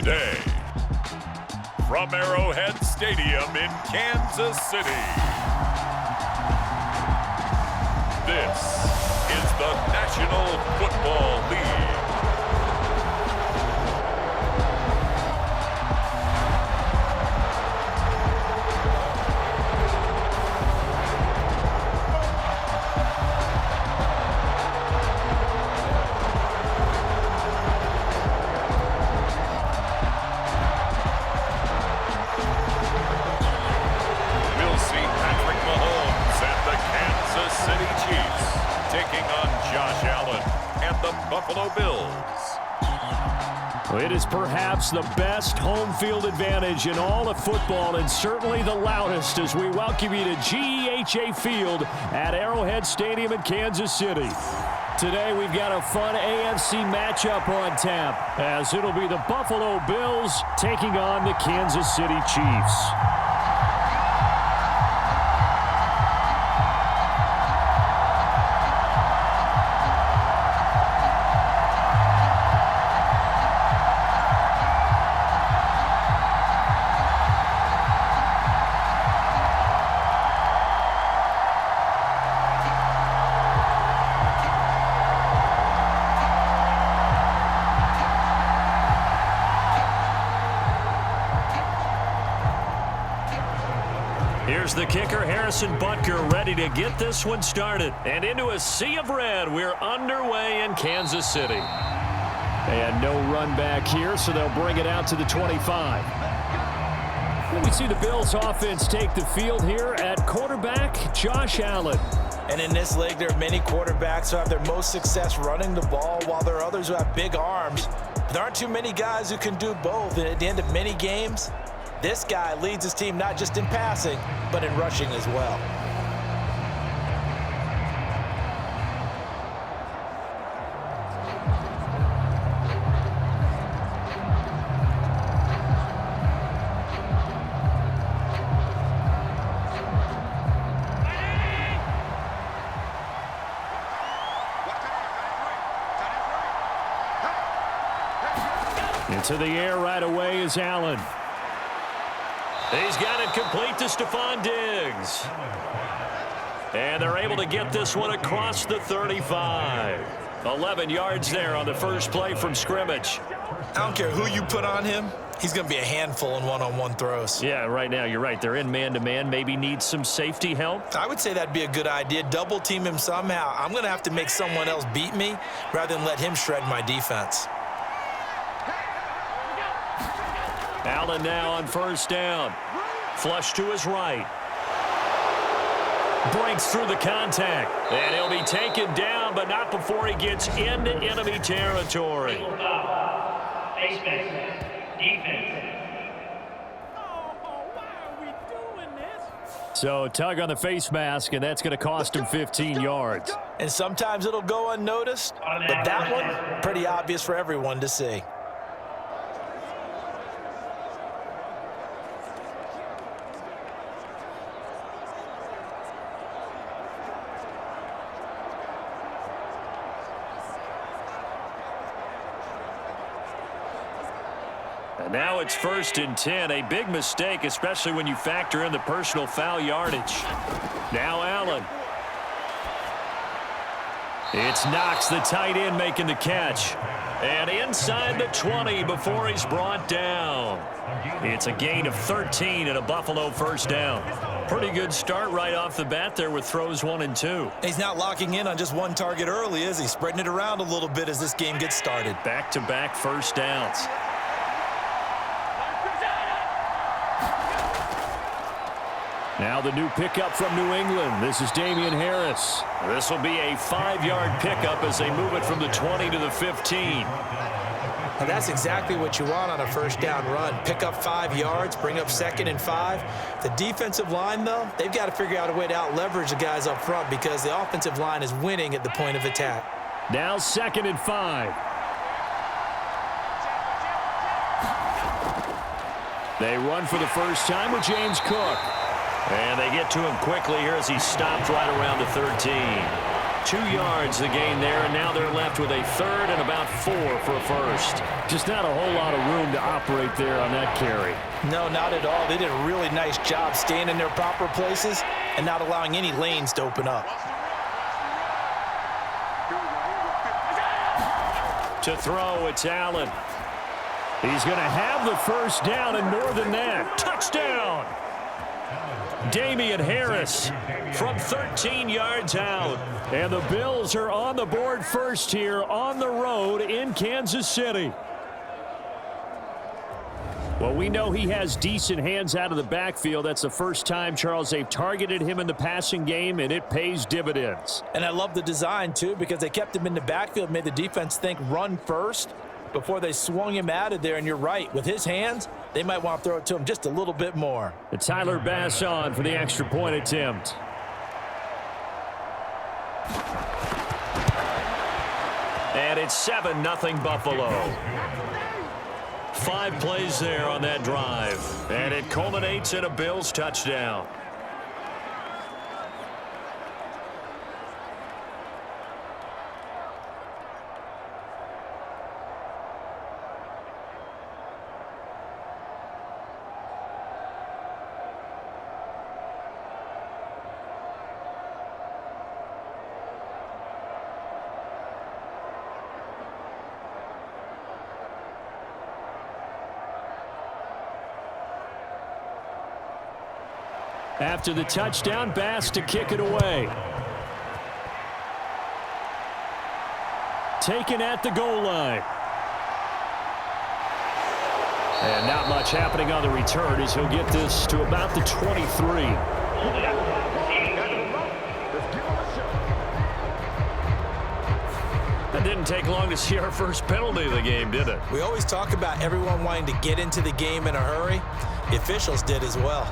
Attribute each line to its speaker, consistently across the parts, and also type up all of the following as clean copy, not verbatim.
Speaker 1: today. From Arrowhead Stadium in Kansas City, this is the National Football League. Buffalo Bills.
Speaker 2: It is perhaps the best home field advantage in all of football, and certainly the loudest, as we welcome you to GEHA Field at Arrowhead Stadium in Kansas City. Today we've got a fun AFC matchup on tap, as it'll be the Buffalo Bills taking on the Kansas City Chiefs. Here's the kicker, Harrison Butker, ready to get this one started. And into a sea of red, we're underway in Kansas City. And no run back here, so they'll bring it out to the 25. We see the Bills offense take the field here at quarterback, Josh Allen.
Speaker 3: And in this league, there are many quarterbacks who have their most success running the ball, while there are others who have big arms. But there aren't too many guys who can do both. And at the end of many games, this guy leads his team not just in passing, but in rushing as well.
Speaker 2: Into the air right away is Allen. He's got it complete to Stefon Diggs. And they're able to get this one across the 35. 11 yards there on the first play from scrimmage.
Speaker 3: I don't care who you put on him. He's going to be a handful in one-on-one throws.
Speaker 2: Yeah, right now you're right. They're in man-to-man. Maybe need some safety help.
Speaker 3: I would say that'd be a good idea. Double team him somehow. I'm going to have to make someone else beat me rather than let him shred my defense.
Speaker 2: Allen now on first down. Flush to his right. Breaks through the contact. And he'll be taken down, but not before he gets into enemy territory. So tug on the face mask, and that's going to cost him 15 yards.
Speaker 3: And sometimes it'll go unnoticed, but that one, pretty obvious for everyone to see.
Speaker 2: Now it's 1st and 10, a big mistake, especially when you factor in the personal foul yardage. Now Allen. It's Knox, the tight end, making the catch. And inside the 20 before he's brought down. It's a gain of 13 and a Buffalo first down. Pretty good start right off the bat there with throws 1 and 2.
Speaker 3: He's not locking in on just one target early, is he? Spreading it around a little bit as this game gets started.
Speaker 2: Back-to-back first downs. Now the new pickup from New England. This is Damian Harris. This will be a 5-yard pickup as they move it from the 20 to the 15.
Speaker 3: And that's exactly what you want on a first down run. Pick up 5 yards, bring up 2nd and 5. The defensive line, though, they've got to figure out a way to out-leverage the guys up front because the offensive line is winning at the point of attack.
Speaker 2: Now 2nd and 5. They run for the first time with James Cook. And they get to him quickly here as he stopped right around the 13. 2 yards the gain there, and now they're left with a third and about 4 for a first. Just not a whole lot of room to operate there on that carry.
Speaker 3: No, not at all. They did a really nice job staying in their proper places and not allowing any lanes to open up.
Speaker 2: To throw, it's Allen. He's going to have the first down and more than that. Touchdown! Damian Harris from 13 yards out. And the Bills are on the board first here on the road in Kansas City. Well, we know he has decent hands out of the backfield. That's the first time, Charles, they've targeted him in the passing game, and it pays dividends.
Speaker 3: And I love the design, too, because they kept him in the backfield, made the defense think run first before they swung him out of there. And you're right, with his hands, they might want to throw it to him just a little bit more.
Speaker 2: And Tyler Bass on for the extra point attempt. And it's 7-0 Buffalo. 5 plays there on that drive. And it culminates in a Bills touchdown. After the touchdown, Bass to kick it away. Taken at the goal line. And not much happening on the return as he'll get this to about the 23. That didn't take long to see our first penalty of the game, did it?
Speaker 3: We always talk about everyone wanting to get into the game in a hurry. The officials did as well.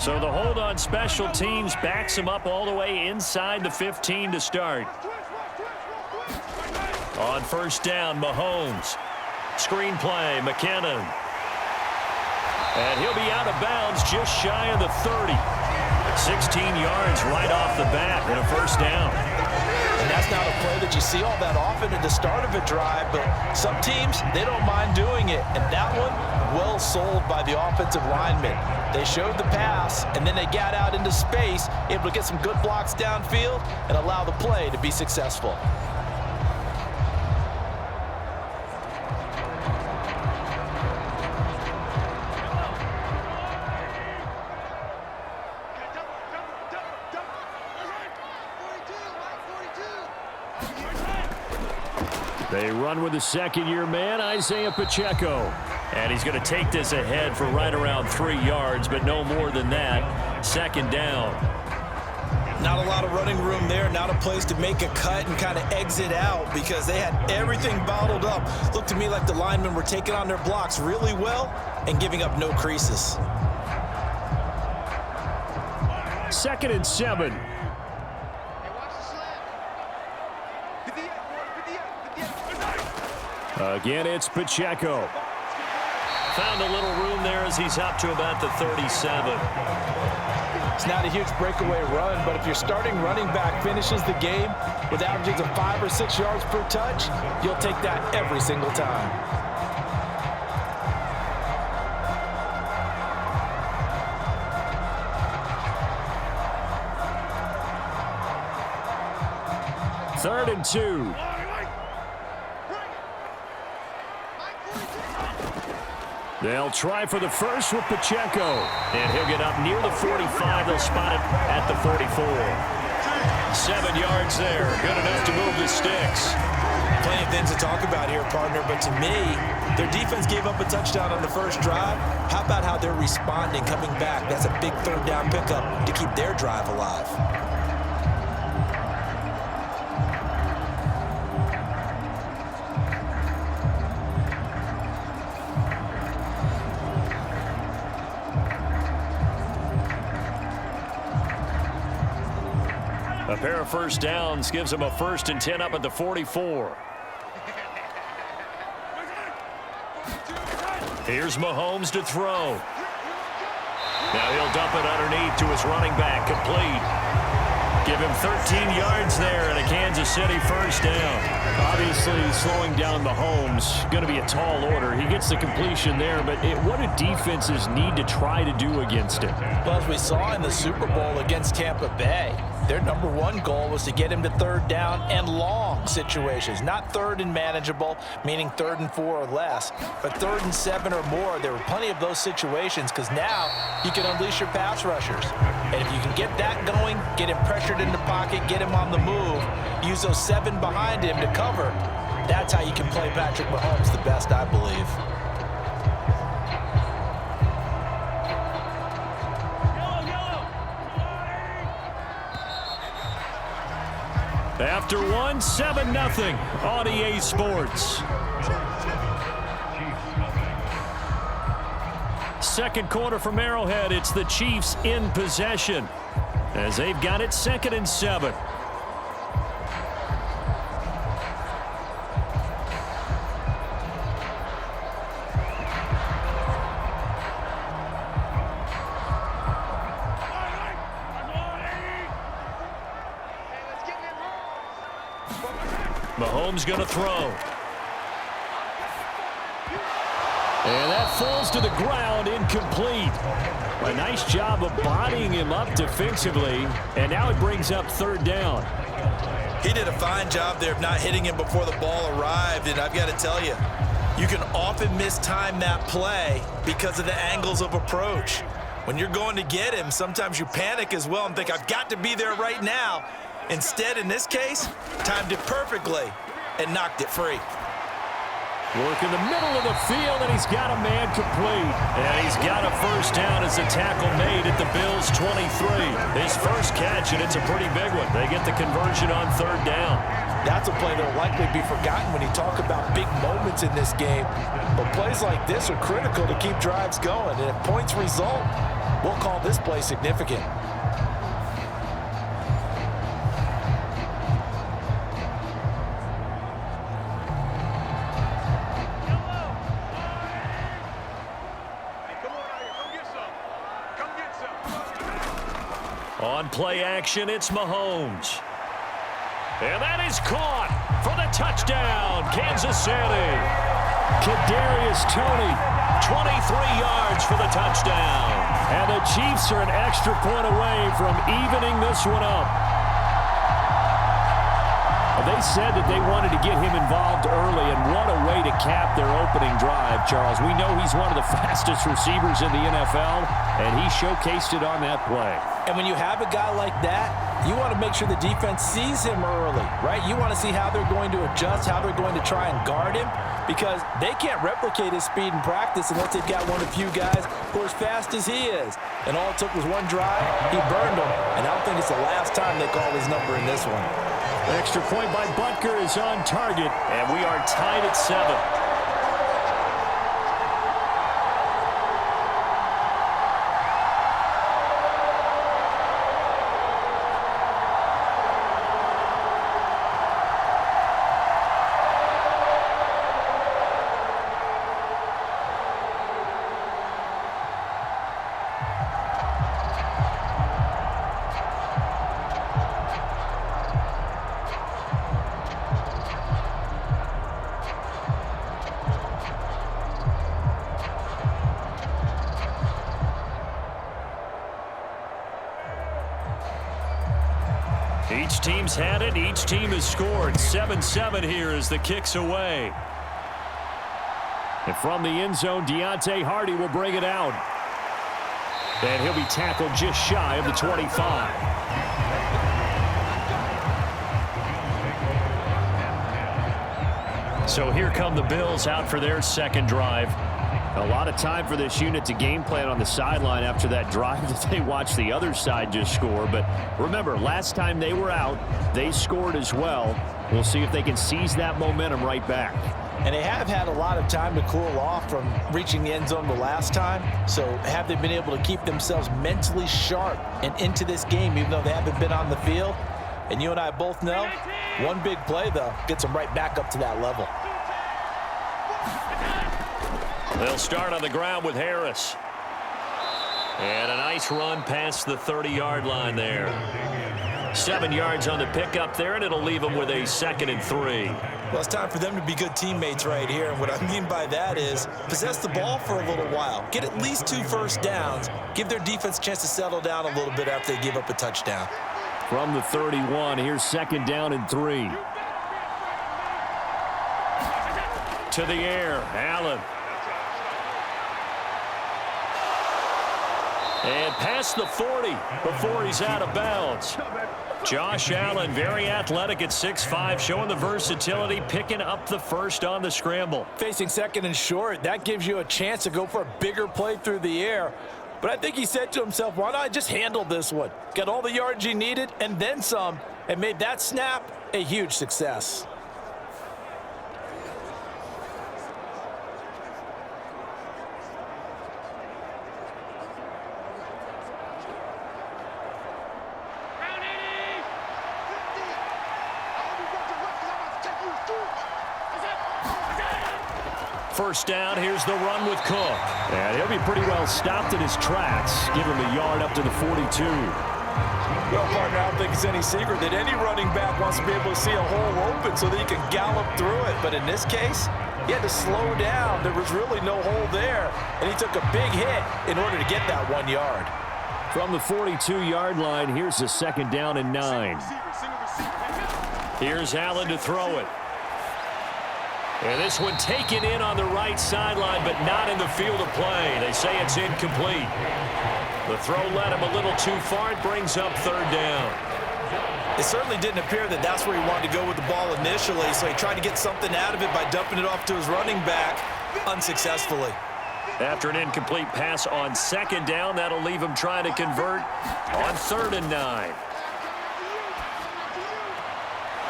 Speaker 2: So the hold on special teams backs him up all the way inside the 15 to start. On first down, Mahomes. Screen play, McKinnon. And he'll be out of bounds just shy of the 30. 16 yards right off the bat and a first down.
Speaker 3: And that's not a play that you see all that often at the start of a drive, but some teams, they don't mind doing it. And that one, well sold by the offensive lineman. They showed the pass, and then they got out into space, able to get some good blocks downfield and allow the play to be successful.
Speaker 2: They run with the second-year man, Isiah Pacheco. And he's going to take this ahead for right around 3 yards, but no more than that. Second down.
Speaker 3: Not a lot of running room there, not a place to make a cut and kind of exit out because they had everything bottled up. Looked to me like the linemen were taking on their blocks really well and giving up no creases.
Speaker 2: 2nd and 7. Again, it's Pacheco. Found a little room there as he's up to about the 37.
Speaker 3: It's not a huge breakaway run, but if your starting running back finishes the game with averages of 5 or 6 yards per touch, you'll take that every single time.
Speaker 2: Third and 2. They'll try for the first with Pacheco. And he'll get up near the 45. They'll spot it at the 44. 7 yards there. Good enough to move the sticks.
Speaker 3: Plenty of things to talk about here, partner, but to me, their defense gave up a touchdown on the first drive. How about how they're responding, coming back? That's a big third down pickup to keep their drive alive.
Speaker 2: A pair of first downs gives them a 1st and 10 up at the 44. Here's Mahomes to throw. Now he'll dump it underneath to his running back, complete. Give him 13 yards there and a Kansas City first down. Obviously, slowing down Mahomes, going to be a tall order. He gets the completion there, but what do defenses need to try to do against him?
Speaker 3: Well, as we saw in the Super Bowl against Tampa Bay, their #1 goal was to get him to third down and long situations. Not third and manageable, meaning 3rd and 4 or less, but 3rd and 7 or more. There were plenty of those situations because now you can unleash your pass rushers. And if you can get that going, get him pressured in the pocket, get him on the move, use those 7 behind him to cover, that's how you can play Patrick Mahomes the best, I believe.
Speaker 2: After one, 7-0 on EA Sports. Second quarter from Arrowhead, it's the Chiefs in possession as they've got it 2nd and 7. Mahomes going to throw. And that falls to the ground, incomplete. A nice job of bodying him up defensively, and now it brings up 3rd down.
Speaker 3: He did a fine job there of not hitting him before the ball arrived, and I've got to tell you, you can often mistime that play because of the angles of approach. When you're going to get him, sometimes you panic as well and think, I've got to be there right now. Instead, in this case, timed it perfectly and knocked it free.
Speaker 2: Work in the middle of the field, and he's got a man complete. And he's got a first down as the tackle made at the Bills' 23. His first catch, and it's a pretty big one. They get the conversion on 3rd down.
Speaker 3: That's a play that will likely be forgotten when you talk about big moments in this game. But plays like this are critical to keep drives going. And if points result, we'll call this play significant.
Speaker 2: On play action, it's Mahomes. And that is caught for the touchdown, Kansas City. Kadarius Toney, 23 yards for the touchdown. And the Chiefs are an extra point away from evening this one up. They said that they wanted to get him involved early, and what a way to cap their opening drive, Charles. We know he's one of the fastest receivers in the NFL, and he showcased it on that play.
Speaker 3: And when you have a guy like that, you want to make sure the defense sees him early, right? You want to see how they're going to adjust, how they're going to try and guard him, because they can't replicate his speed in practice unless they've got one of the few guys who are as fast as he is. And all it took was one drive, he burned him, and I don't think it's the last time they call his number in this one.
Speaker 2: Extra point by Butker is on target, and we are tied at 7. Each team's had it. Each team has scored. 7-7 here as the kick's away. And from the end zone, Deontay Hardy will bring it out. And he'll be tackled just shy of the 25. So here come the Bills out for their second drive. A lot of time for this unit to game plan on the sideline after that drive that they watched the other side just score. But remember, last time they were out, they scored as well. We'll see if they can seize that momentum right back.
Speaker 3: And they have had a lot of time to cool off from reaching the end zone the last time. So have they been able to keep themselves mentally sharp and into this game, even though they haven't been on the field? And you and I both know, one big play, though, gets them right back up to that level.
Speaker 2: They'll start on the ground with Harris. And a nice run past the 30-yard line there. 7 yards on the pickup there, and it'll leave them with a 2nd and 3.
Speaker 3: Well, it's time for them to be good teammates right here. And what I mean by that is possess the ball for a little while. Get at least 2 first downs. Give their defense a chance to settle down a little bit after they give up a touchdown.
Speaker 2: From the 31, here's 2nd down and 3. To the air, Allen. And past the 40 before he's out of bounds. Josh Allen, very athletic at 6'5", showing the versatility, picking up the first on the scramble.
Speaker 3: Facing 2nd and short, that gives you a chance to go for a bigger play through the air. But I think he said to himself, why not just handle this one? Got all the yards he needed and then some, and made that snap a huge success.
Speaker 2: First down, here's the run with Cook. And he'll be pretty well stopped in his tracks. Give him a yard up to the 42.
Speaker 3: Well, partner, I don't think it's any secret that any running back wants to be able to see a hole open so that he can gallop through it. But in this case, he had to slow down. There was really no hole there. And he took a big hit in order to get that 1 yard.
Speaker 2: From the 42-yard line, here's the 2nd down and 9. Here's Allen to throw it. And this one taken in on the right sideline, but not in the field of play. They say it's incomplete. The throw led him a little too far. It brings up 3rd down.
Speaker 3: It certainly didn't appear that that's where he wanted to go with the ball initially, so he tried to get something out of it by dumping it off to his running back unsuccessful.
Speaker 2: After an incomplete pass on 2nd down, that'll leave him trying to convert on 3rd and 9.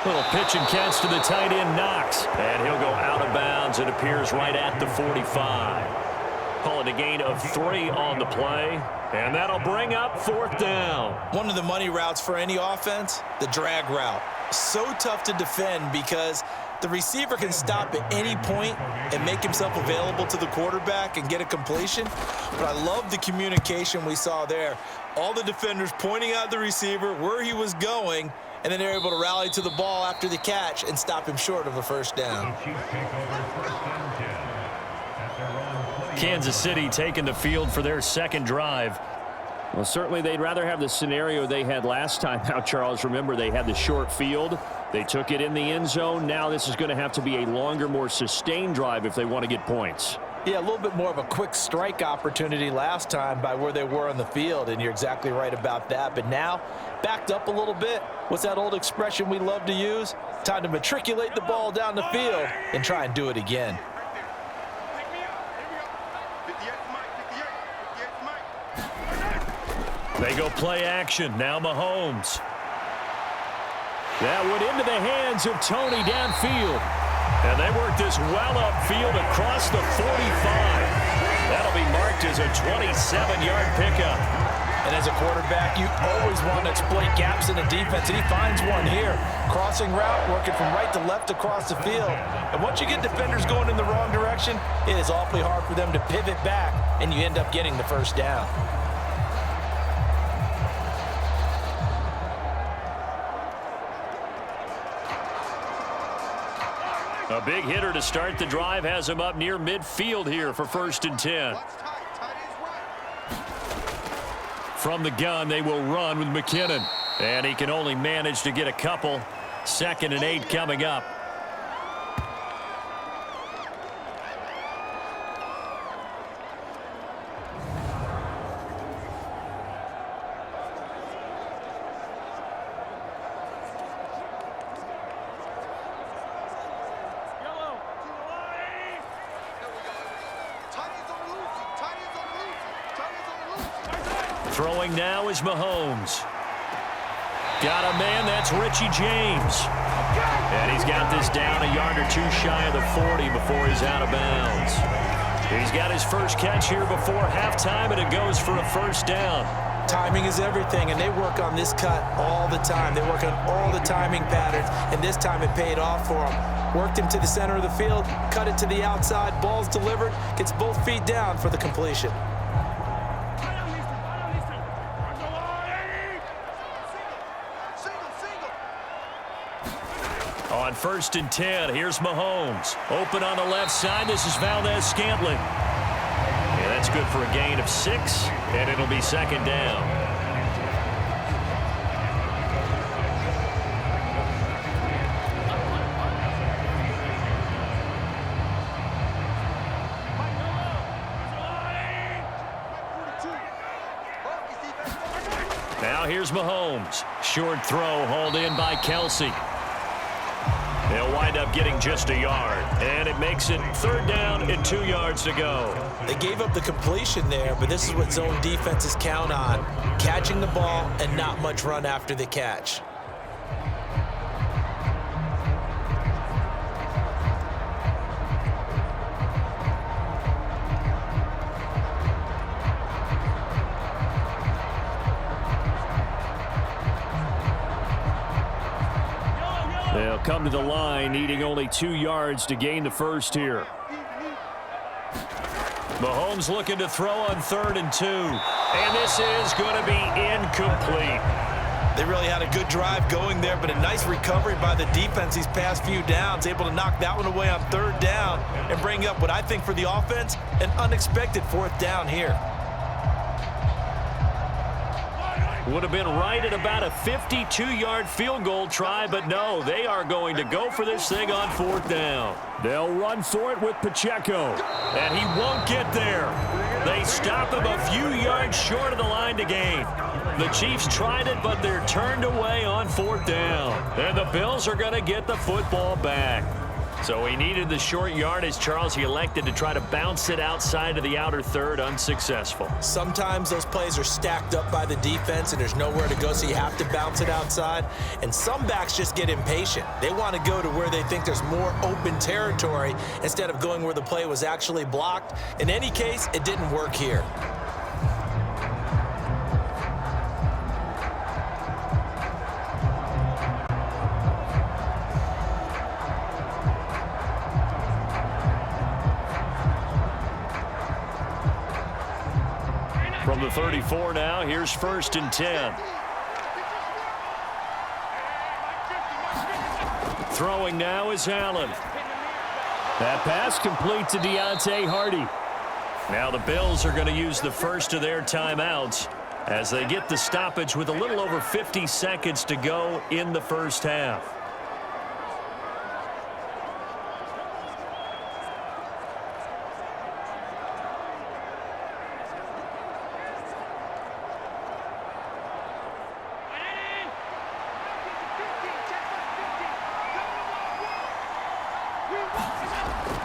Speaker 2: Little pitch and catch to the tight end, Knox. And he'll go out of bounds. It appears right at the 45. Call it a gain of 3 on the play. And that'll bring up 4th down.
Speaker 3: One of the money routes for any offense, the drag route. So tough to defend because the receiver can stop at any point and make himself available to the quarterback and get a completion. But I love the communication we saw there. All the defenders pointing out the receiver, where he was going, and then they're able to rally to the ball after the catch and stop him short of a 1st down.
Speaker 2: Kansas City taking the field for their 2nd drive. Well, certainly they'd rather have the scenario they had last time out, Charles. Remember, they had the short field. They took it in the end zone. Now this is going to have to be a longer, more sustained drive if they want to get points.
Speaker 3: Yeah, a little bit more of a quick strike opportunity last time by where they were on the field, and you're exactly right about that. But now, backed up a little bit. What's that old expression we love to use? Time to matriculate the ball down the field and try and do it again.
Speaker 2: They go play action. Now Mahomes. That went into the hands of Tony downfield. And they work this well upfield across the 45. That'll be marked as a 27-yard pickup.
Speaker 3: And as a quarterback, you always want to exploit gaps in the defense, and he finds one here. Crossing route, working from right to left across the field. And once you get defenders going in the wrong direction, it is awfully hard for them to pivot back, and you end up getting the 1st down.
Speaker 2: A big hitter to start the drive has him up near midfield here for 1st and 10. From the gun, they will run with McKinnon. And he can only manage to get a couple. 2nd and 8 coming up. Throwing now is Mahomes. Got a man, that's Richie James. And he's got this down a yard or 2 shy of the 40 before he's out of bounds. He's got his first catch here before halftime, and it goes for a 1st down.
Speaker 3: Timing is everything, and they work on this cut all the time. They work on all the timing patterns, and this time it paid off for them. Worked him to the center of the field, cut it to the outside, ball's delivered, gets both feet down for the completion.
Speaker 2: On 1st and 10, here's Mahomes. Open on the left side. This is Valdez-Scantling. Yeah, that's good for a gain of 6, and it'll be 2nd down. Now here's Mahomes. Short throw hauled in by Kelce. They'll wind up getting just a yard, and it makes it 3rd down and 2 yards to go.
Speaker 3: They gave up the completion there, but this is what zone defenses count on, catching the ball and not much run after the catch.
Speaker 2: They'll come to the line, needing only 2 yards to gain the first here. Mahomes looking to throw on 3rd and 2. And this is going to be incomplete.
Speaker 3: They really had a good drive going there, but a nice recovery by the defense these past few downs, able to knock that one away on 3rd down and bring up what I think for the offense, an unexpected 4th down here.
Speaker 2: Would have been right at about a 52-yard field goal try, but no, they are going to go for this thing on 4th down. They'll run for it with Pacheco, and he won't get there. They stop him a few yards short of the line to gain. The Chiefs tried it, but they're turned away on 4th down. And the Bills are going to get the football back. So he needed the short yardage, Charles. He elected to try to bounce it outside of the outer third, unsuccessful.
Speaker 3: Sometimes those plays are stacked up by the defense and there's nowhere to go, so you have to bounce it outside. And some backs just get impatient. They want to go to where they think there's more open territory instead of going where the play was actually blocked. In any case, it didn't work here.
Speaker 2: From the 34 now, here's 1st and 10. Throwing now is Allen. That pass complete to Deontay Hardy. Now the Bills are going to use the first of their timeouts as they get the stoppage with a little over 50 seconds to go in the first half.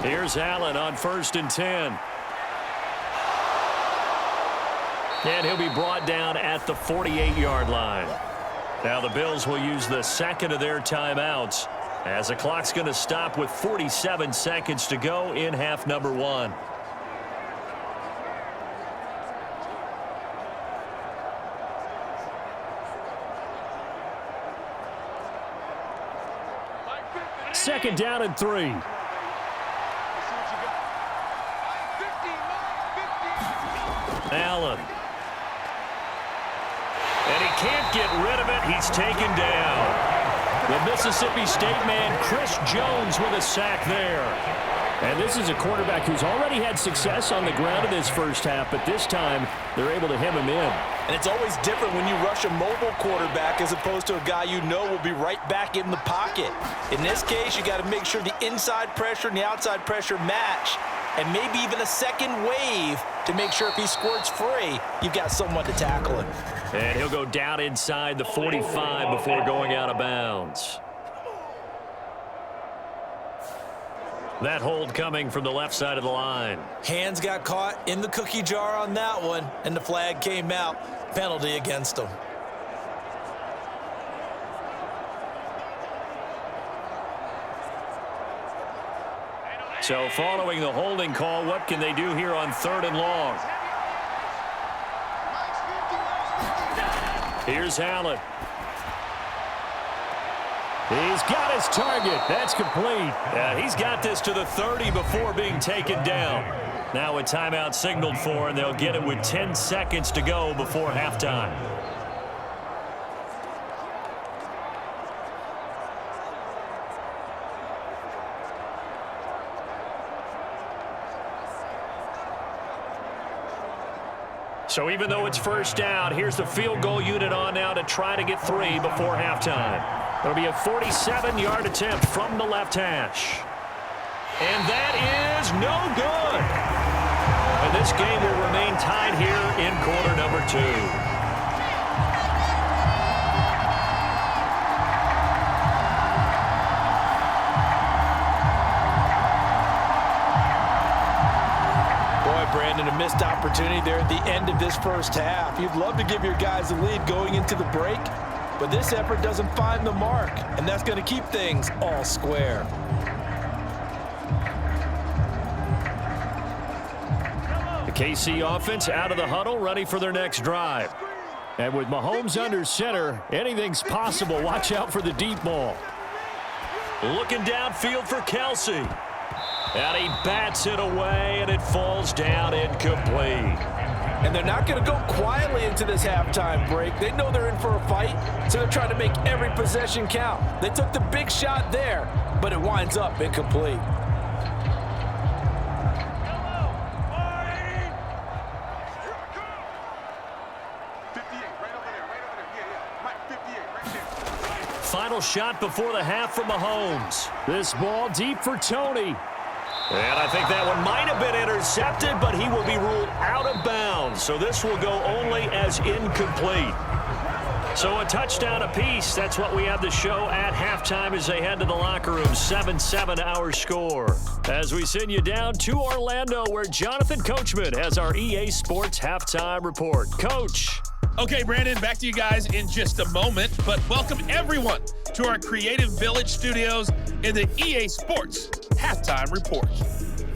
Speaker 2: Here's Allen on 1st and 10. And he'll be brought down at the 48-yard line. Now the Bills will use the second of their timeouts as the clock's going to stop with 47 seconds to go in half number 1. Second down and 3. Allen. And he can't get rid of it. He's taken down. The Mississippi State man, Chris Jones, with a sack there. And this is a quarterback who's already had success on the ground in this first half, but this time they're able to hem him in.
Speaker 3: And it's always different when you rush a mobile quarterback as opposed to a guy you know will be right back in the pocket. In this case, you got to make sure the inside pressure and the outside pressure match, and maybe even a second wave to make sure if he squirts free, you've got someone to tackle him.
Speaker 2: And he'll go down inside the 45 before going out of bounds. That hold coming from the left side of the line.
Speaker 3: Hands got caught in the cookie jar on that one, and the flag came out. Penalty against him.
Speaker 2: So following the holding call, what can they do here on 3rd and long? Here's Allen. He's got his target. That's complete. Yeah, he's got this to the 30 before being taken down. Now a timeout signaled for, and they'll get it with 10 seconds to go before halftime. So even though it's first down, here's the field goal unit on now to try to get 3 before halftime. It'll be a 47-yard attempt from the left hash. And that is no good. And this game will remain tied here in quarter number 2.
Speaker 3: Brandon, a missed opportunity there at the end of this first half. You'd love to give your guys a lead going into the break, but this effort doesn't find the mark, and that's going to keep things all square.
Speaker 2: The KC offense out of the huddle, ready for their next drive. And with Mahomes under center, anything's possible. Watch out for the deep ball. Looking downfield for Kelce. And he bats it away, and it falls down incomplete.
Speaker 3: And they're not going to go quietly into this halftime break. They know they're in for a fight, so they're trying to make every possession count. They took the big shot there, but it winds up incomplete.
Speaker 2: Final shot before the half from Mahomes. This ball deep for Tony. And I think that one might have been intercepted, but he will be ruled out of bounds. So this will go only as incomplete. So a touchdown apiece. That's what we have to show at halftime as they head to the locker room. 7-7 our score. As we send you down to Orlando, where Jonathan Coachman has our EA Sports halftime report. Coach.
Speaker 4: Okay, Brandon, back to you guys in just a moment, but welcome everyone to our Creative Village studios in the EA Sports Halftime Report.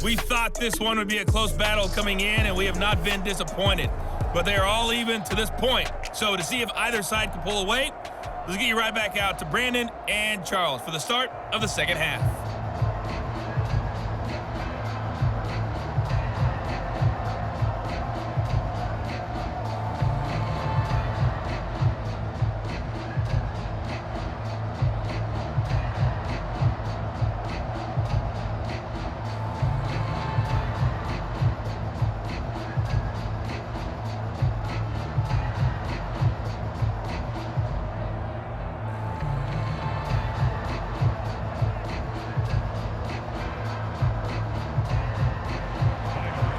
Speaker 4: We thought this one would be a close battle coming in, and we have not been disappointed, but they are all even to this point. So to see if either side can pull away, let's get you right back out to Brandon and Charles for the start of the second half.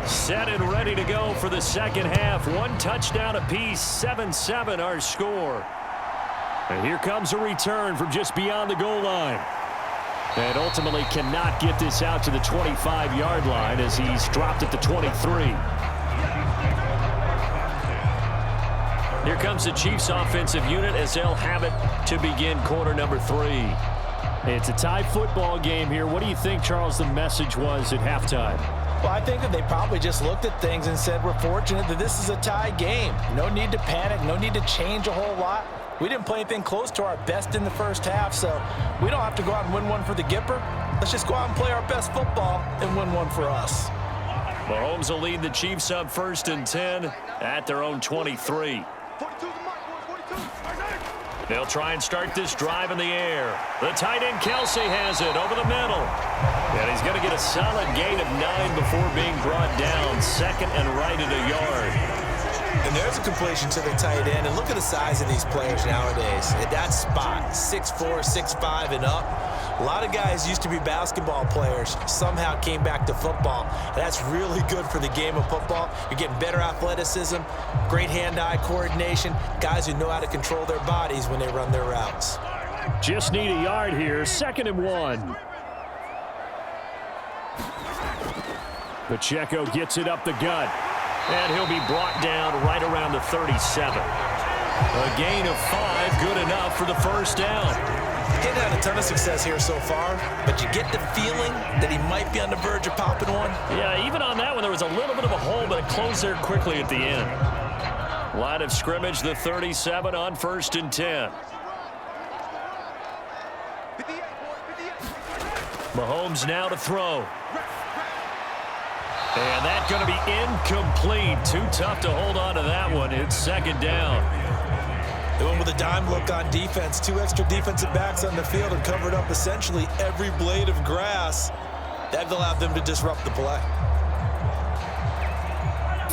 Speaker 2: Set and ready to go for the second half. One touchdown apiece, 7-7 our score. And here comes a return from just beyond the goal line. And ultimately cannot get this out to the 25-yard line as he's dropped at the 23. Here comes the Chiefs offensive unit as they'll have it to begin quarter number 3. It's a tie football game here. What do you think, Charles, the message was at halftime?
Speaker 3: Well, I think that they probably just looked at things and said, we're fortunate that this is a tie game. No need to panic, no need to change a whole lot. We didn't play anything close to our best in the first half, so we don't have to go out and win one for the Gipper. Let's just go out and play our best football and win one for us.
Speaker 2: Mahomes will lead the Chiefs up 1st and 10 at their own 23. They'll try and start this drive in the air. The tight end Kelce has it over the middle. And he's going to get a solid gain of 9 before being brought down. Second and right at a yard.
Speaker 3: And there's a completion to the tight end. And look at the size of these players nowadays. At that spot, 6'4", 6'5", and up. A lot of guys used to be basketball players, somehow came back to football. And that's really good for the game of football. You're getting better athleticism, great hand-eye coordination, guys who know how to control their bodies when they run their routes.
Speaker 2: Just need a yard here, 2nd and 1. Pacheco gets it up the gut, and he'll be brought down right around the 37. A gain of 5, good enough for the first down.
Speaker 3: Didn't have a ton of success here so far, but you get the feeling that he might be on the verge of popping one.
Speaker 2: Yeah, even on that one, there was a little bit of a hole, but it closed there quickly at the end. Line of scrimmage, the 37 on 1st and 10. Mahomes now to throw. And that's going to be incomplete. Too tough to hold on to that one. It's 2nd down.
Speaker 3: They went with a dime look on defense. 2 extra defensive backs on the field and covered up essentially every blade of grass. That allowed them to disrupt the play.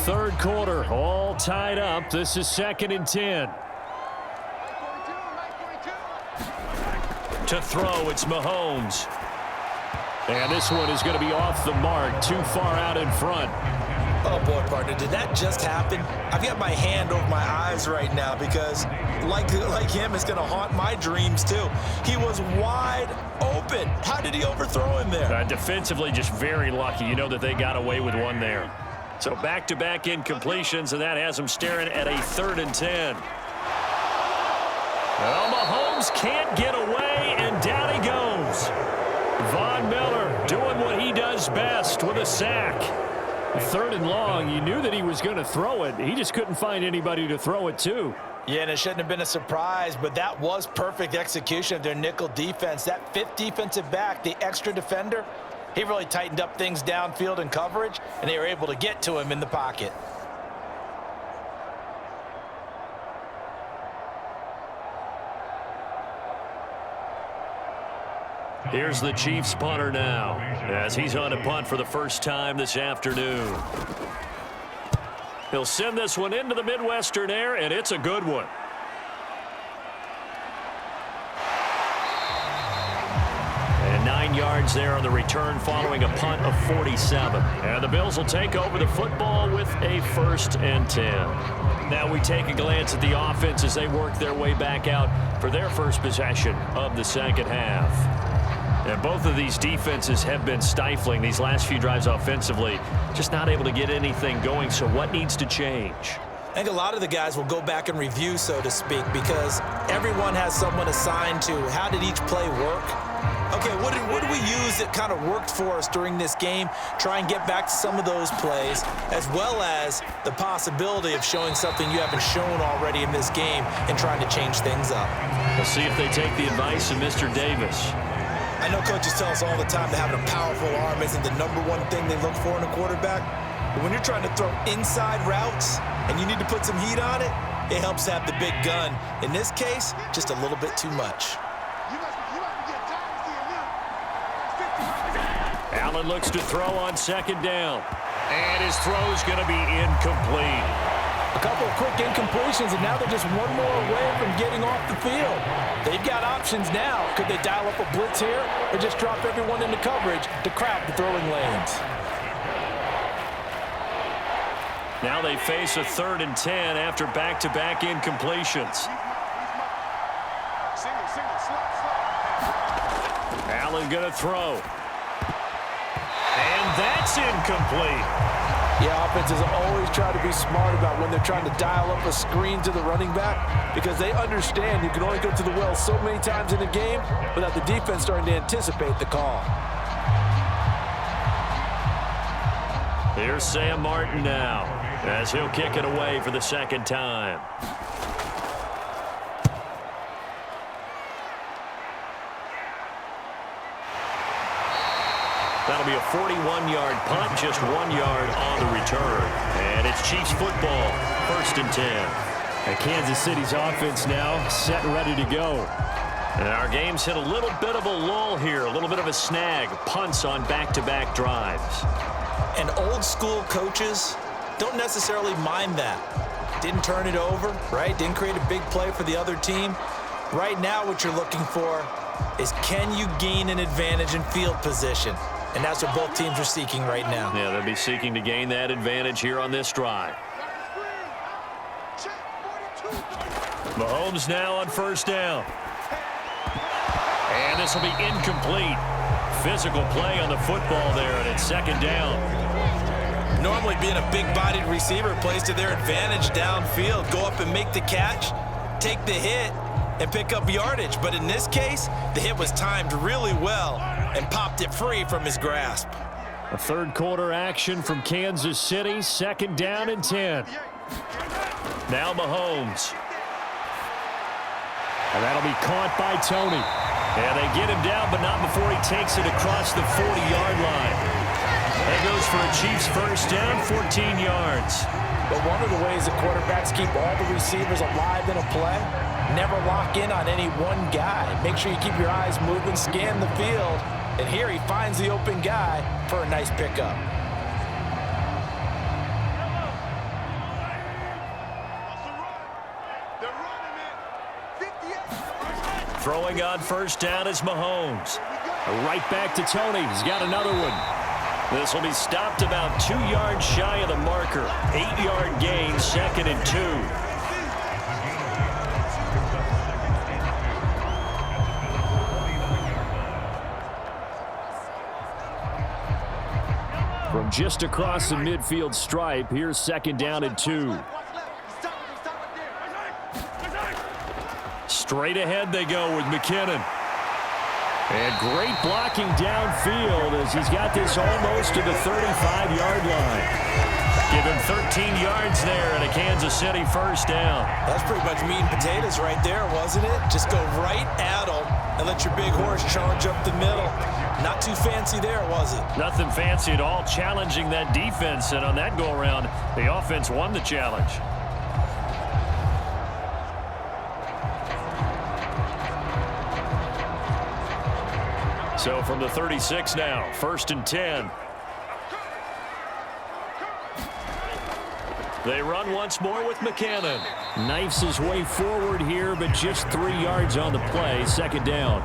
Speaker 2: 3rd quarter, all tied up. This is 2nd and 10. To throw, it's Mahomes. And this one is going to be off the mark, too far out in front.
Speaker 3: Oh, boy, partner, did that just happen? I've got my hand over my eyes right now because, like him, it's going to haunt my dreams, too. He was wide open. How did he overthrow him there?
Speaker 2: Defensively, just very lucky. You know that they got away with one there. So back-to-back incompletions, and that has him staring at a 3rd and 10. Well, Mahomes can't get away, and down he goes. Von Miller doing what he does best with a sack. 3rd and long, you knew that he was going to throw it. He just couldn't find anybody to throw it to.
Speaker 3: Yeah, and it shouldn't have been a surprise, but that was perfect execution of their nickel defense. That 5th defensive back, the extra defender, he really tightened up things downfield in coverage, and they were able to get to him in the pocket.
Speaker 2: Here's the Chiefs punter now as he's on to punt for the first time this afternoon. He'll send this one into the Midwestern air, and it's a good one. And 9 yards there on the return following a punt of 47. And the Bills will take over the football with a 1st and 10. Now we take a glance at the offense as they work their way back out for their first possession of the 2nd half. And both of these defenses have been stifling these last few drives offensively. Just not able to get anything going, so what needs to change?
Speaker 3: I think a lot of the guys will go back and review, so to speak, because everyone has someone assigned to how did each play work. Okay, what did we use that kind of worked for us during this game? Try and get back to some of those plays, as well as the possibility of showing something you haven't shown already in this game and trying to change things up.
Speaker 2: We'll see if they take the advice of Mr. Davis.
Speaker 3: I know coaches tell us all the time that having a powerful arm isn't the #1 thing they look for in a quarterback. But when you're trying to throw inside routes and you need to put some heat on it, it helps to have the big gun. In this case, just a little bit too much.
Speaker 2: Allen looks to throw on 2nd down. And his throw is going to be incomplete.
Speaker 3: A couple of quick incompletions, and now they're just one more away from getting off the field. They've got options now. Could they dial up a blitz here or just drop everyone into coverage to crowd the throwing lanes?
Speaker 2: Now they face a 3rd and 10 after back-to-back incompletions. Allen going to throw. And that's incomplete.
Speaker 3: Yeah, offenses always try to be smart about when they're trying to dial up a screen to the running back because they understand you can only go to the well so many times in a game without the defense starting to anticipate the call.
Speaker 2: Here's Sam Martin now as he'll kick it away for the 2nd time. That'll be a 41-yard punt, just 1 yard on the return. And it's Chiefs football, 1st and 10. And Kansas City's offense now set and ready to go. And our game's hit a little bit of a lull here, a little bit of a snag, punts on back-to-back drives.
Speaker 3: And old school coaches don't necessarily mind that. Didn't turn it over, right? Didn't create a big play for the other team. Right now what you're looking for is can you gain an advantage in field position? And that's what both teams are seeking right now.
Speaker 2: Yeah, they'll be seeking to gain that advantage here on this drive. Mahomes now on 1st down. And this will be incomplete. Physical play on the football there, and it's 2nd down.
Speaker 3: Normally being a big-bodied receiver plays to their advantage downfield. Go up and make the catch, take the hit, and pick up yardage. But in this case, the hit was timed really well and popped it free from his grasp.
Speaker 2: A 3rd quarter action from Kansas City, 2nd down and 10. Now Mahomes. And that'll be caught by Tony. And they get him down, but not before he takes it across the 40-yard line. That goes for a Chiefs first down, 14 yards.
Speaker 3: But one of the ways that quarterbacks keep all the receivers alive in a play, never lock in on any one guy. Make sure you keep your eyes moving, scan the field. And here he finds the open guy for a nice pickup.
Speaker 2: Throwing on first down is Mahomes. Right back to Tony. He's got another one. This will be stopped about 2 yards shy of the marker. 8-yard gain, 2nd and 2. From just across the midfield stripe, here's 2nd down and 2. Straight ahead they go with McKinnon. And great blocking downfield as he's got this almost to the 35-yard line. Give him 13 yards there and a Kansas City first down.
Speaker 3: That's pretty much meat and potatoes right there, wasn't it? Just go right at them and let your big horse charge up the middle. Not too fancy there, was it?
Speaker 2: Nothing fancy at all, challenging that defense. And on that go-around, the offense won the challenge. So from the 36 now, 1st and 10. They run once more with McKinnon. Knifes his way forward here, but just 3 yards on the play. 2nd down.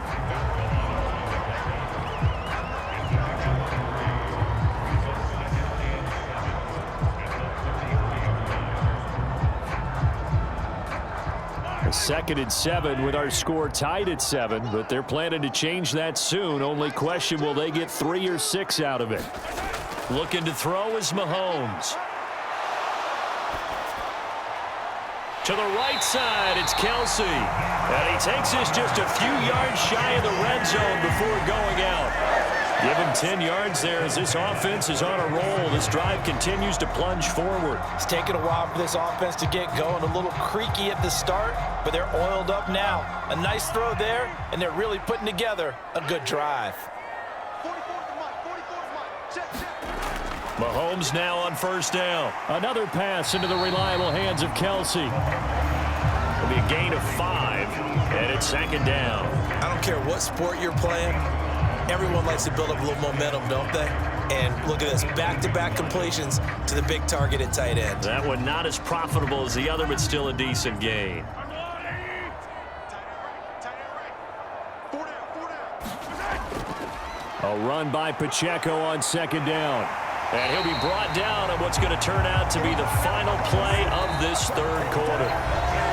Speaker 2: Second and 7 with our score tied at 7, but they're planning to change that soon. Only question, will they get 3 or 6 out of it? Looking to throw is Mahomes. To the right side, it's Kelce. And he takes this just a few yards shy of the red zone before going out. Give him 10 yards there as this offense is on a roll. This drive continues to plunge forward.
Speaker 3: It's taken a while for this offense to get going. A little creaky at the start, but they're oiled up now. A nice throw there, and they're really putting together a good drive.
Speaker 2: Mahomes now on first down. Another pass into the reliable hands of Kelce. It'll be a gain of 5, and it's 2nd down.
Speaker 3: I don't care what sport you're playing. Everyone likes to build up a little momentum, don't they? And look at this, back-to-back completions to the big target at tight end.
Speaker 2: That one not as profitable as the other, but still a decent gain. A run by Pacheco on 2nd down. And he'll be brought down on what's going to turn out to be the final play of this 3rd quarter.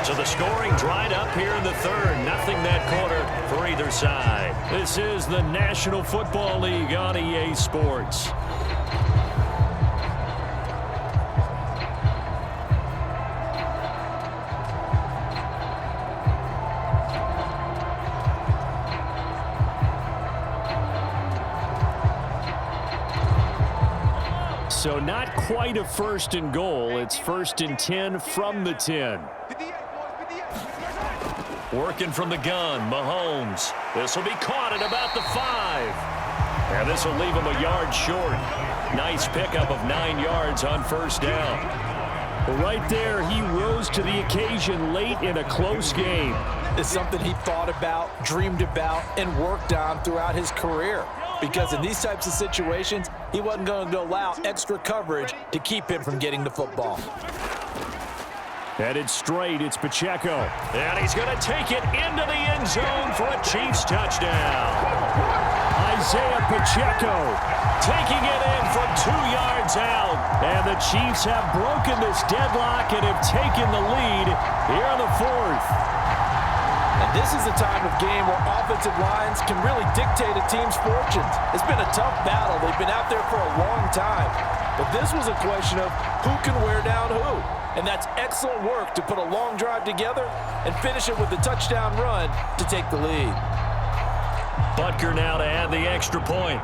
Speaker 2: So the scoring dried up here in the 3rd. Nothing that quarter for either side. This is the National Football League on EA Sports. So not quite a 1st and goal. It's 1st and 10 from the 10. Working from the gun, Mahomes. This will be caught at about the 5. And this will leave him a yard short. Nice pickup of 9 yards on first down. Right there, he rose to the occasion late in a close game.
Speaker 3: It's something he thought about, dreamed about, and worked on throughout his career. Because in these types of situations, he wasn't going to allow extra coverage to keep him from getting the football.
Speaker 2: Headed straight, it's Pacheco. And he's going to take it into the end zone for a Chiefs touchdown. Isiah Pacheco taking it in from 2 yards out. And the Chiefs have broken this deadlock and have taken the lead here in the 4th.
Speaker 3: And this is the time of game where offensive lines can really dictate a team's fortunes. It's been a tough battle. They've been out there for a long time. But this was a question of who can wear down who. And that's excellent work to put a long drive together and finish it with a touchdown run to take the lead.
Speaker 2: Butker now to add the extra point.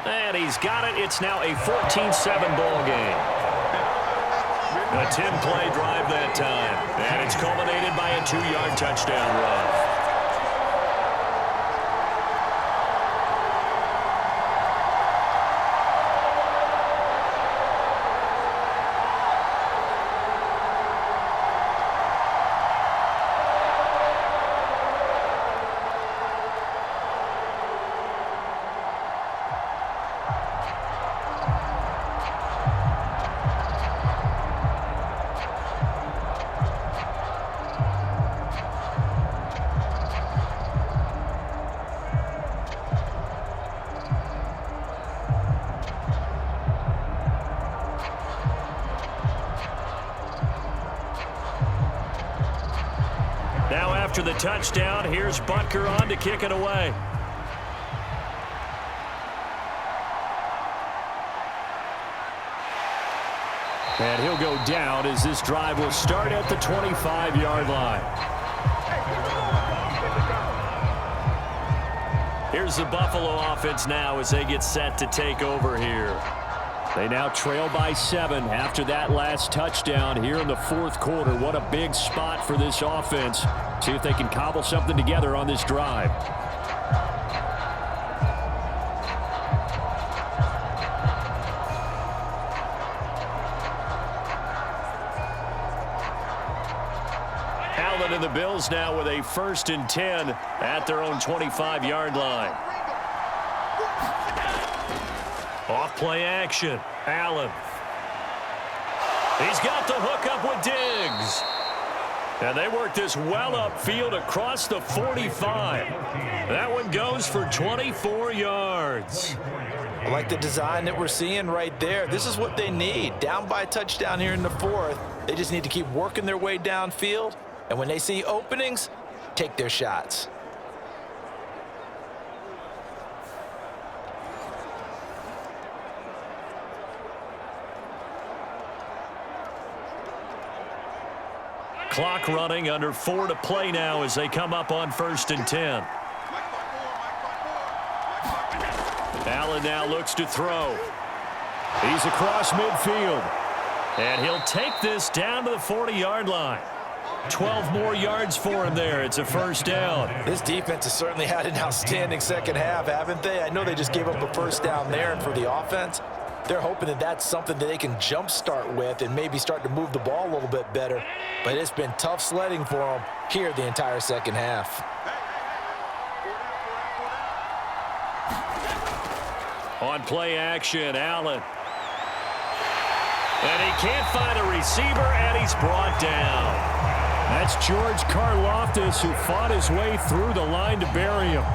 Speaker 2: And he's he's got it. It's now a 14-7 ball game. A 10-play drive that time. And it's culminated by a 2-yard touchdown run. Now after the touchdown, here's Butker on to kick it away. And he'll go down as this drive will start at the 25-yard line. Here's the Buffalo offense now as they get set to take over here. They now trail by 7 after that last touchdown here in the fourth quarter. What a big spot for this offense. See if they can cobble something together on this drive. Allen and the Bills now with a 1st and 10 at their own 25-yard line. Off play action. Allen. He's got the hook up with Diggs. And they work this well upfield across the 45. That one goes for 24 yards.
Speaker 3: I like the design that we're seeing right there. This is what they need. Down by a touchdown here in the fourth. They just need to keep working their way downfield. And when they see openings, take their shots.
Speaker 2: Clock running, under 4 to play now as they come up on 1st and 10. Allen now looks to throw. He's across midfield. And he'll take this down to the 40-yard line. 12 more yards for him there. It's a 1st down.
Speaker 3: This defense has certainly had an outstanding second half, haven't they? I know they just gave up a 1st down there, and for the offense, they're hoping that that's something that they can jumpstart with and maybe start to move the ball a little bit better. But it's been tough sledding for them here the entire second half.
Speaker 2: On play action, Allen. And he can't find a receiver, and he's brought down. That's George Karlaftis, who fought his way through the line to bury him.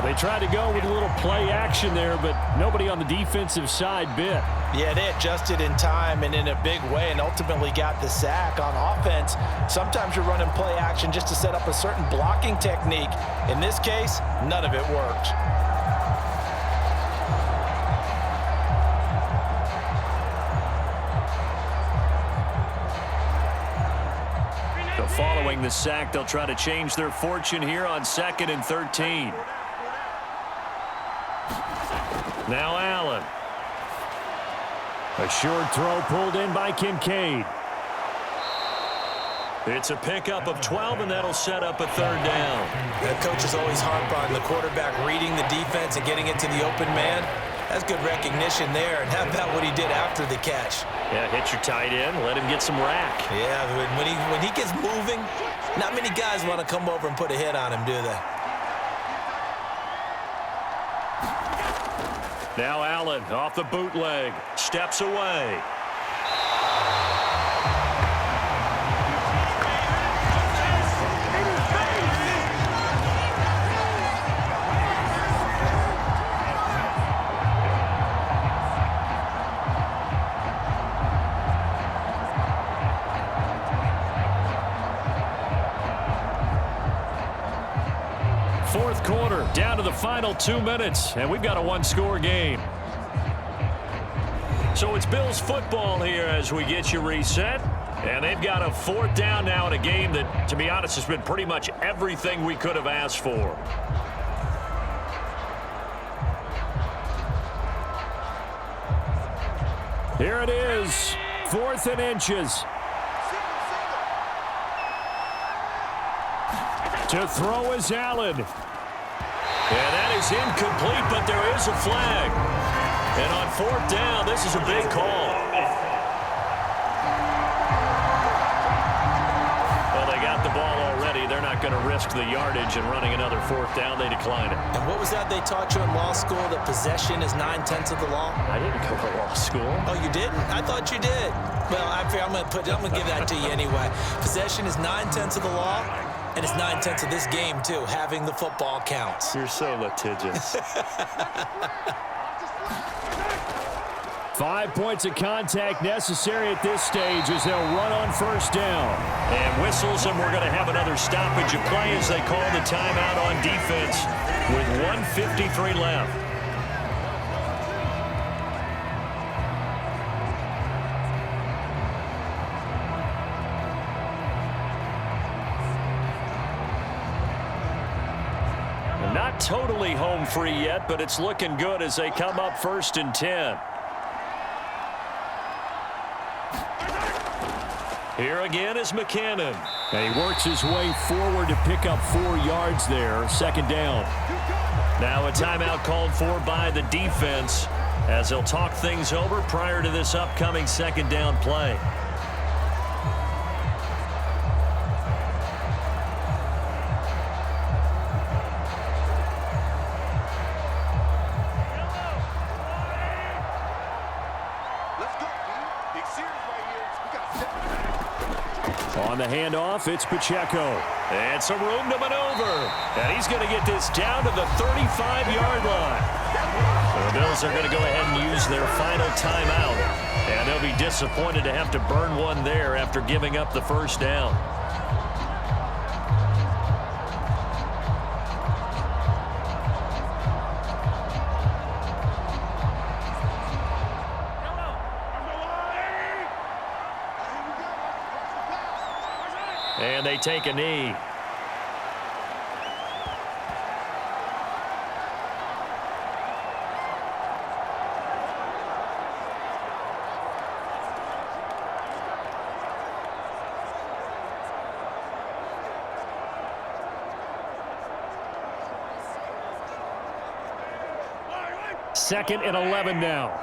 Speaker 2: They tried to go with a little play action there, but nobody on the defensive side bit.
Speaker 3: Yeah, they adjusted in time and in a big way and ultimately got the sack. On offense, sometimes you're running play action just to set up a certain blocking technique. In this case, none of it worked.
Speaker 2: So following the sack, they'll try to change their fortune here on 2nd and 13. Now Allen. A short throw pulled in by Kincaid. It's a pickup of 12, and that'll set up a 3rd down.
Speaker 3: The coaches always harp on the quarterback reading the defense and getting it to the open man. That's good recognition there. And how about what he did after the catch?
Speaker 2: Yeah, hit your tight end, let him get some rack.
Speaker 3: Yeah, when he gets moving, not many guys want to come over and put a hit on him, do they?
Speaker 2: Now Allen off the bootleg, steps away. Fourth quarter, down to the final 2 minutes, and we've got a 1-score game. So it's Bills football here as we get you reset. And they've got a 4th down now in a game that, to be honest, has been pretty much everything we could have asked for. Here it is, 4th and inches. To throw is Allen. And that is incomplete, but there is a flag. And on 4th down, this is a big call. Well, they got the ball already. They're not going to risk the yardage and running another 4th down. They decline it.
Speaker 3: And what was that they taught you in law school, that possession is 9/10 of the law?
Speaker 2: I didn't go to law school.
Speaker 3: Oh, you didn't? I thought you did. Well, I'm going to give that to you anyway. Possession is 9/10 of the law. And it's 9/10 of this game, too. Having the football counts.
Speaker 2: You're so litigious. 5 points of contact necessary at this stage as they'll run on 1st down. And whistles, and we're going to have another stoppage of play as they call the timeout on defense with 1:53 left. Not totally home free yet, but it's looking good as they come up 1st and 10. Here again is McKinnon. And he works his way forward to pick up 4 yards there. 2nd down. Now a timeout called for by the defense as they'll talk things over prior to this upcoming 2nd down play. On the handoff, it's Pacheco. And some room to maneuver. And he's going to get this down to the 35-yard line. The Bills are going to go ahead and use their final timeout. And they'll be disappointed to have to burn one there after giving up the 1st down. And they take a knee. Second and 11 now.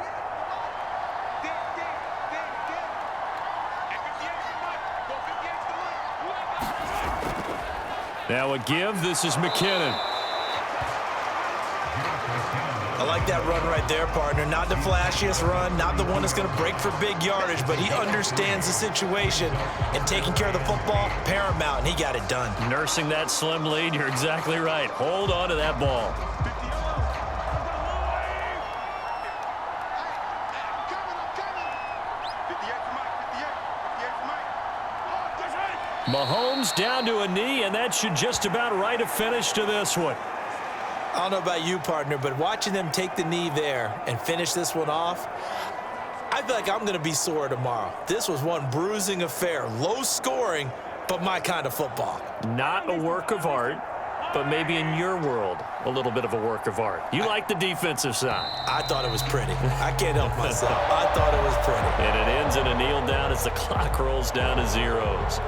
Speaker 2: Now a give. This is McKinnon.
Speaker 3: I like that run right there, partner. Not the flashiest run, not the one that's going to break for big yardage, but he understands the situation, and taking care of the football, paramount, and he got it done.
Speaker 2: Nursing that slim lead, you're exactly right. Hold on to that ball. Mahomes down to a knee, and that should just about write a finish to this one.
Speaker 3: I don't know about you, partner, but watching them take the knee there and finish this one off, I feel like I'm going to be sore tomorrow. This was one bruising affair. Low scoring, but my kind of football.
Speaker 2: Not a work of art, but maybe in your world, a little bit of a work of art. You like the defensive side.
Speaker 3: I thought it was pretty. I can't help myself. I thought it was pretty.
Speaker 2: And it ends in a kneel down as the clock rolls down to zeros.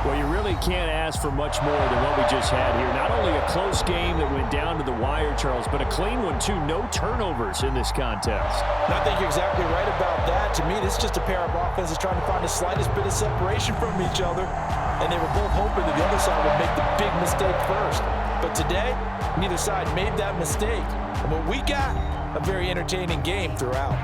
Speaker 2: Well, you really can't ask for much more than what we just had here. Not only a close game that went down to the wire, Charles, but a clean one, too. No turnovers in this contest.
Speaker 5: And I think you're exactly right about that. To me, this is just a pair of offenses trying to find the slightest bit of separation from each other. And they were both hoping that the other side would make the big mistake first. But today, neither side made that mistake. And what we got, a very entertaining game throughout.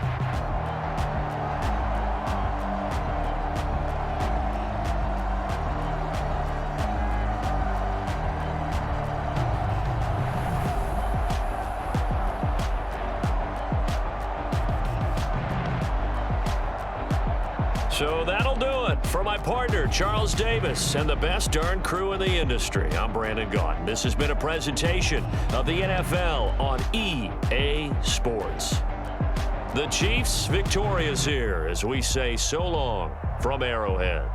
Speaker 2: So that'll do it for my partner, Charles Davis, and the best darn crew in the industry. I'm Brandon Gaudin. This has been a presentation of the NFL on EA Sports. The Chiefs victorious here as we say so long from Arrowhead.